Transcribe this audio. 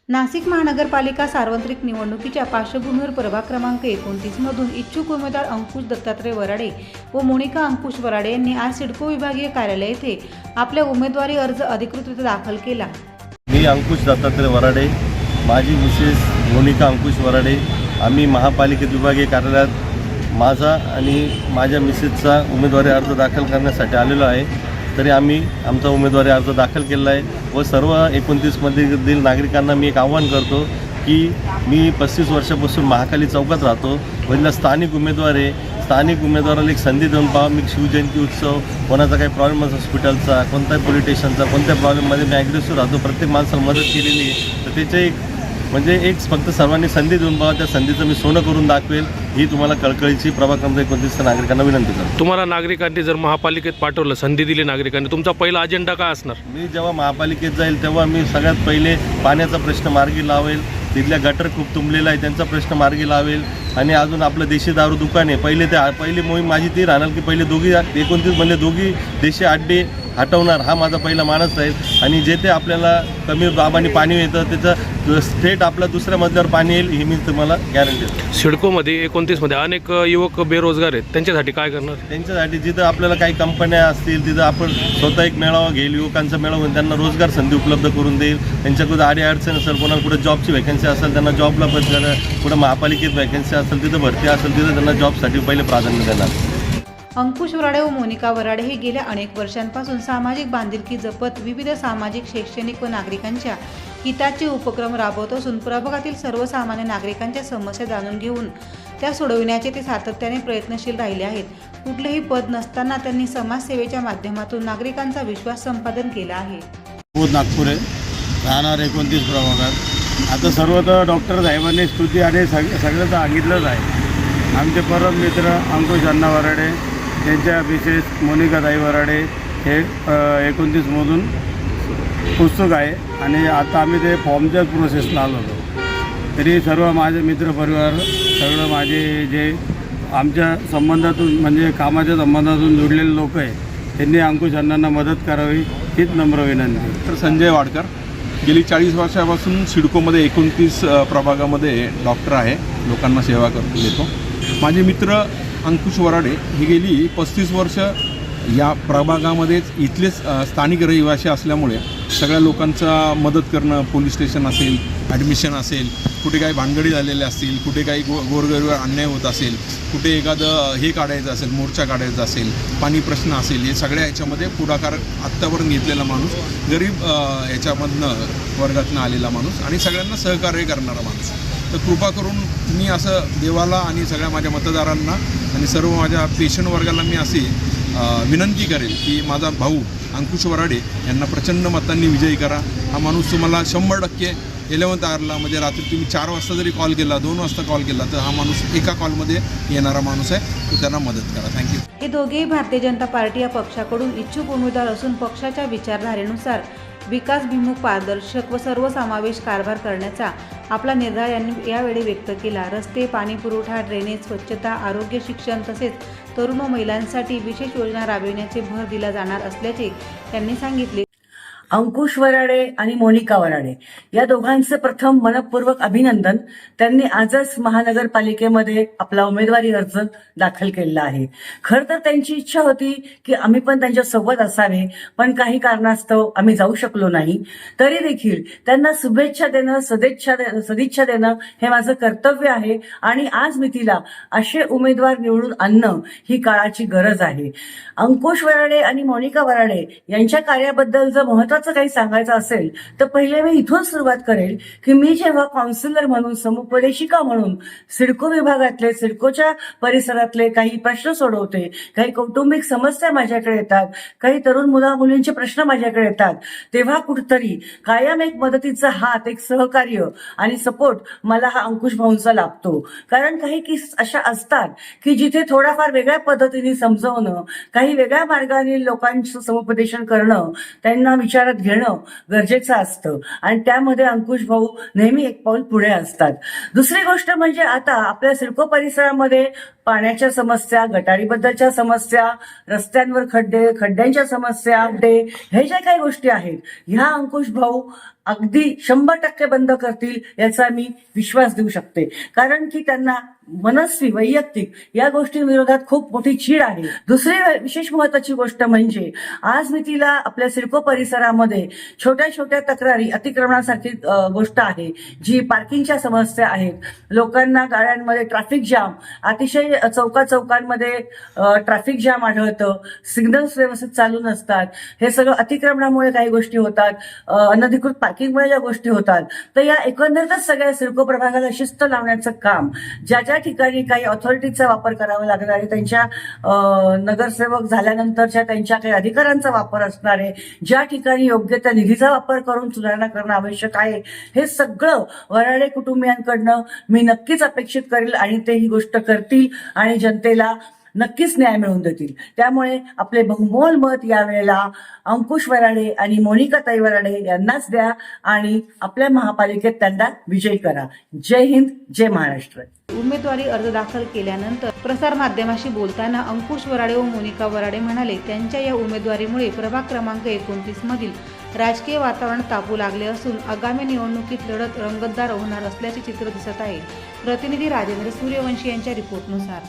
नाशिक महानगरपालिका सार्वत्रिक निवडणुकीच्या पार्श्वभूमीवर प्रभाग क्रमांक 29 मधून इच्छुक उमेदवार अंकुश दत्तात्रय वराडे व मोनिका अंकुश वराडे यांनी आज सिडको विभागीय कार्यालय येथे आपला उमेदवारी अर्ज अधिकृतरित्या दाखल केला। मी अंकुश दत्तात्रय वराडे, माझी मिसेस मोनिका अंकुश वराडे, आम्ही महापालिकेत विभागीय कार्यालयात माझा आणि माझ्या मिसेसचा उमेदवारी अर्ज दाखल करण्यासाठी आलेलो आहे। तरी आम्ही आमचा उमेदवारी अर्ज दाखल केला आहे व सर्व 29 मधील नागरिकांना मी एक आव्हान करतो की मी 35 वर्षापासून महाकाली चौकात राहतो। वरील स्थानिक उमेदवार आहे, स्थानिक उमेदवाराला एक संधी देऊन पाहा। मी शिवजयंती उत्सव, कोणाचा काही प्रॉब्लेम हॉस्पिटलचा, कोणत्याही पोलीस स्टेशनचा, कोणत्या प्रॉब्लेममध्ये मी ॲग्रेसिव्ह राहतो, प्रत्येक माणसाला मदत केलेली आहे। तर त्याचे एक फक्त सर्वांनी संधी देऊन पाहा, त्या संधीचं मी सोनं करून दाखवेल ही तुम्हाला कळकळीची प्रभाग क्रमांक 29 नागरिकांना विनंती करतो। तुम्हाला नागरिकांनी जर महापालिकेत पाठवलं, संधी दिली नागरिकांनी, तुमचा पहिला अजेंडा काय असणार? मी जेव्हा महापालिकेत जाईल तेव्हा मी सगळ्यात पहिले पाण्याचा प्रश्न मार्गी लावेल, तिथल्या गटर खूप तुंबलेला आहे त्यांचा प्रश्न मार्गी लावेल आणि अजून आपलं देशी दारू दुकान आहे, पहिली मोहीम माझी ती राहणार की पहिले 29 म्हणजे दोघी देशी अड्डे हटवणार हा माझा पहिला मानस आहे। आणि जे ते आपल्याला कमी दाबाने पाणी येतं त्याचं स्ट्रेट आपला दुसऱ्या मजल्यावर पाणी येईल ही मी तुम्हाला गॅरंटी देतो। सिडकोमध्ये 29 मध्ये अनेक युवक बेरोजगार आहेत, त्यांच्यासाठी काय करणार? त्यांच्यासाठी जिथं आपल्याला काही कंपन्या असतील तिथं आपण स्वतः एक मेळावा घेईल, युवकांचा मेळावा घेऊन त्यांना रोजगार संधी उपलब्ध करून देईल। त्यांच्याकडे अडचण असेल, कोणाला कुठं जॉबची वॅकन्सी असेल त्यांना जॉबला पण, कुठं महापालिकेत वॅकन्सी असेल तिथं भरती असेल तिथं त्यांना जॉबसाठी पहिले प्राधान्य देणार। अंकुश वराडे व मोनिका वराडे हे गेल्या अनेक वर्षांपासून सामाजिक बांधिलकी जपत विविध सामाजिक, शैक्षणिक व नागरिकांच्या हिताचे उपक्रम राबवत असून प्रभागातील सर्वसामान्य नागरिकांच्या समस्या जाणून घेऊन त्या सोडविण्याचे ते सातत्याने प्रयत्नशील राहिले आहेत। कुठलेही पद नसताना त्यांनी समाजसेवेच्या माध्यमातून नागरिकांचा विश्वास संपादन केला आहे। नागपूर आहे, राहणार 29 प्रभागात। आता सर्व तर डॉक्टर साहेबांनी स्तुती आणि सगळं सांगितलंच आहे। आमचे परम मित्र अंकुश अण्णा वराडे, त्यांच्या मिसेस मोनिकाताई वराडे हे 29मधून उत्सुक आहे आणि आता आम्ही ते फॉर्मच्याच प्रोसेसला आलो होतो। तरी सर्व माझे मित्रपरिवार, सगळं माझे जे आमच्या संबंधातून म्हणजे कामाच्या संबंधातून जुडलेले लोक आहे त्यांनी अंकुश अण्णांना मदत करावी हीच नम्र विनंती। तर संजय वाडकर, गेली 40 वर्षापासून सिडकोमध्ये 29 प्रभागामध्ये डॉक्टर आहे, लोकांना सेवा देतो। माझे मित्र अंकुश वराडे ही गेली 35 वर्ष या प्रभागामध्येच इथलेच स्थानिक रहिवासी असल्यामुळे सगळ्या लोकांचा मदत करणं, पोलीस स्टेशन असेल, ॲडमिशन असेल, कुठे काही भानगडी झालेल्या असतील, कुठे काही गोरगरिबावर अन्याय होत असेल, कुठे एखादं हे काढायचं असेल, मोर्चा काढायचा असेल, पाणी प्रश्न असेल, हे सगळ्या ह्याच्यामध्ये पुढाकार आत्तापर्यंत घेतलेला माणूस, गरीब ह्याच्यामधनं वर्गातनं आलेला माणूस आणि सगळ्यांना सहकार्य करणारा माणूस। तर कृपा करून मी असं देवाला आणि सगळ्या माझ्या मतदारांना आणि सर्व माझ्या पेशंट वर्गाला मी अशी विनंती करेल की माझा भाऊ अंकुश वराडे यांना प्रचंड मतांनी विजयी करा। हा माणूस तुम्हाला 100% 11th आवरला म्हणजे रात्री तुम्ही 4 वाजता जरी कॉल केला, 2 वाजता कॉल केला तर हा माणूस एका कॉलमध्ये येणारा माणूस आहे, तर त्यांना मदत करा। थँक्यू। हे दोघेही भारतीय जनता पार्टी या पक्षाकडून इच्छुक उमेदवार असून पक्षाच्या विचारधारेनुसार विकासभिमुख, पारदर्शक व सर्वसमावेश कारभार करण्याचा आपला निर्धार यांनी यावेळी व्यक्त केला। रस्ते, पाणी पुरवठा, ड्रेनेज, स्वच्छता, आरोग्य, शिक्षण तसेच तरुण व महिलांसाठी विशेष योजना राबविण्याचे भर दिला जाणार असल्याचे त्यांनी सांगितले। अंकुश वराडे आणि मोनिका वराडे या दोघांचे प्रथम मनपूर्वक अभिनंदन। त्यांनी आजच महानगरपालिकेमध्ये आपला उमेदवारी अर्ज दाखल केला आहे। खरं तर त्यांची इच्छा होती की आम्ही पण त्यांच्या सोबत असावे, पण काही कारणास्तव आम्ही जाऊ शकलो नाही। तरी देखील त्यांना शुभेच्छा देणं, सदिच्छा देणं हे माझं कर्तव्य आहे आणि आज मी तिला असे उमेदवार निवडून आणणं ही काळाची गरज आहे। अंकुश वराडे आणि मोनिका वराडे यांच्या कार्याबद्दल जर महत्वाचं काही सांगायचं असेल तर पहिले मी इथून सुरुवात करेल की मी जेव्हा काउन्सिलर म्हणून, समुपदेशिका म्हणून सिडको विभागातले, सिडकोच्या परिसरातले काही प्रश्न सोडवते, काही कौटुंबिक समस्या माझ्याकडे येतात, काही तरुण मुला मुलींचे प्रश्न माझ्याकडे येतात, तेव्हा कुठतरी कायम एक मदतीचा हात, एक सहकार्य आणि सपोर्ट मला हा अंकुश भाऊंचा लाभतो। कारण काही केस अशा असतात की जिथे थोडाफार वेगळ्या पद्धतीने समजवणं, काही वेगळ्या मार्गाने लोकांचं समुपदेशन करणं, त्यांना विचारात घेणं गरजेचं असतं आणि त्यामध्ये अंकुश भाऊ नेहमी एक पाऊल पुढे असतात। दुसरी गोष्ट म्हणजे आता आपल्या सिडको परिसरामध्ये पाण्याच्या समस्या, गटारीबद्दलच्या समस्या, रस्त्यांवर खड्डे, खड्ड्यांच्या समस्या, हे ज्या काही गोष्टी आहेत ह्या अंकुश भाऊ अगदी 100% बंद करतील याचा मी विश्वास देऊ शकते. कारण की त्यांना मनस्वी वैयक्तिक या गोष्टींविरोधात खूप मोठी चीड आहे. दुसरी विशेष महत्वाची गोष्ट म्हणजे आज मी तिला आपल्या सिडको परिसरामध्ये छोट्या छोट्या तक्रारी, अतिक्रमणासारखी गोष्ट आहे, जी पार्किंगच्या समस्या आहेत, लोकांना गाड्यांमध्ये ट्रॅफिक जाम, अतिशय चौकांमध्ये ट्रॅफिक जाम आढळतं, सिग्नल्स व्यवस्थित चालू नसतात, हे सगळं अतिक्रमणामुळे काही गोष्टी होतात, अनधिकृत पार्किंगमुळे ज्या गोष्टी होतात. तर या एकंदरीतच सगळ्या सिडको प्रभागाला शिस्त लावण्याचं काम, ज्या ज्या ठिकाणी काही ऑथॉरिटीचा वापर करावा लागणार आहे, त्यांच्या नगरसेवक झाल्यानंतरच्या त्यांच्या काही अधिकारांचा वापर असणार आहे, ज्या ठिकाणी योग्य त्या निधीचा वापर करून सुधारणा करणं आवश्यक आहे, हे सगळं वराडे कुटुंबियांकडनं मी नक्कीच अपेक्षित करेल आणि ते ही गोष्ट करतील आणि जनतेला नक्कीच न्याय मिळवून देतील. त्यामुळे आपले बहुमोल मत यावेळेला अंकुश वराडे आणि मोनिकाताई वराडे यांनाच द्या आणि आपल्या महापालिकेत त्यांना विजयी करा. जय हिंद, जय महाराष्ट्र. उमेदवारी अर्ज दाखल केल्यानंतर प्रसार माध्यमाशी बोलताना अंकुश वराडे व मोनिका वराडे म्हणाले, त्यांच्या या उमेदवारीमुळे प्रभाग क्रमांक 29 मधील राजकीय वातावरण तापू लागले असून आगामी निवडणुकीत लढत रंगतदार होणार असल्याचे चित्र दिसत आहे. प्रतिनिधी राजेंद्र सूर्यवंशी यांच्या रिपोर्टनुसार.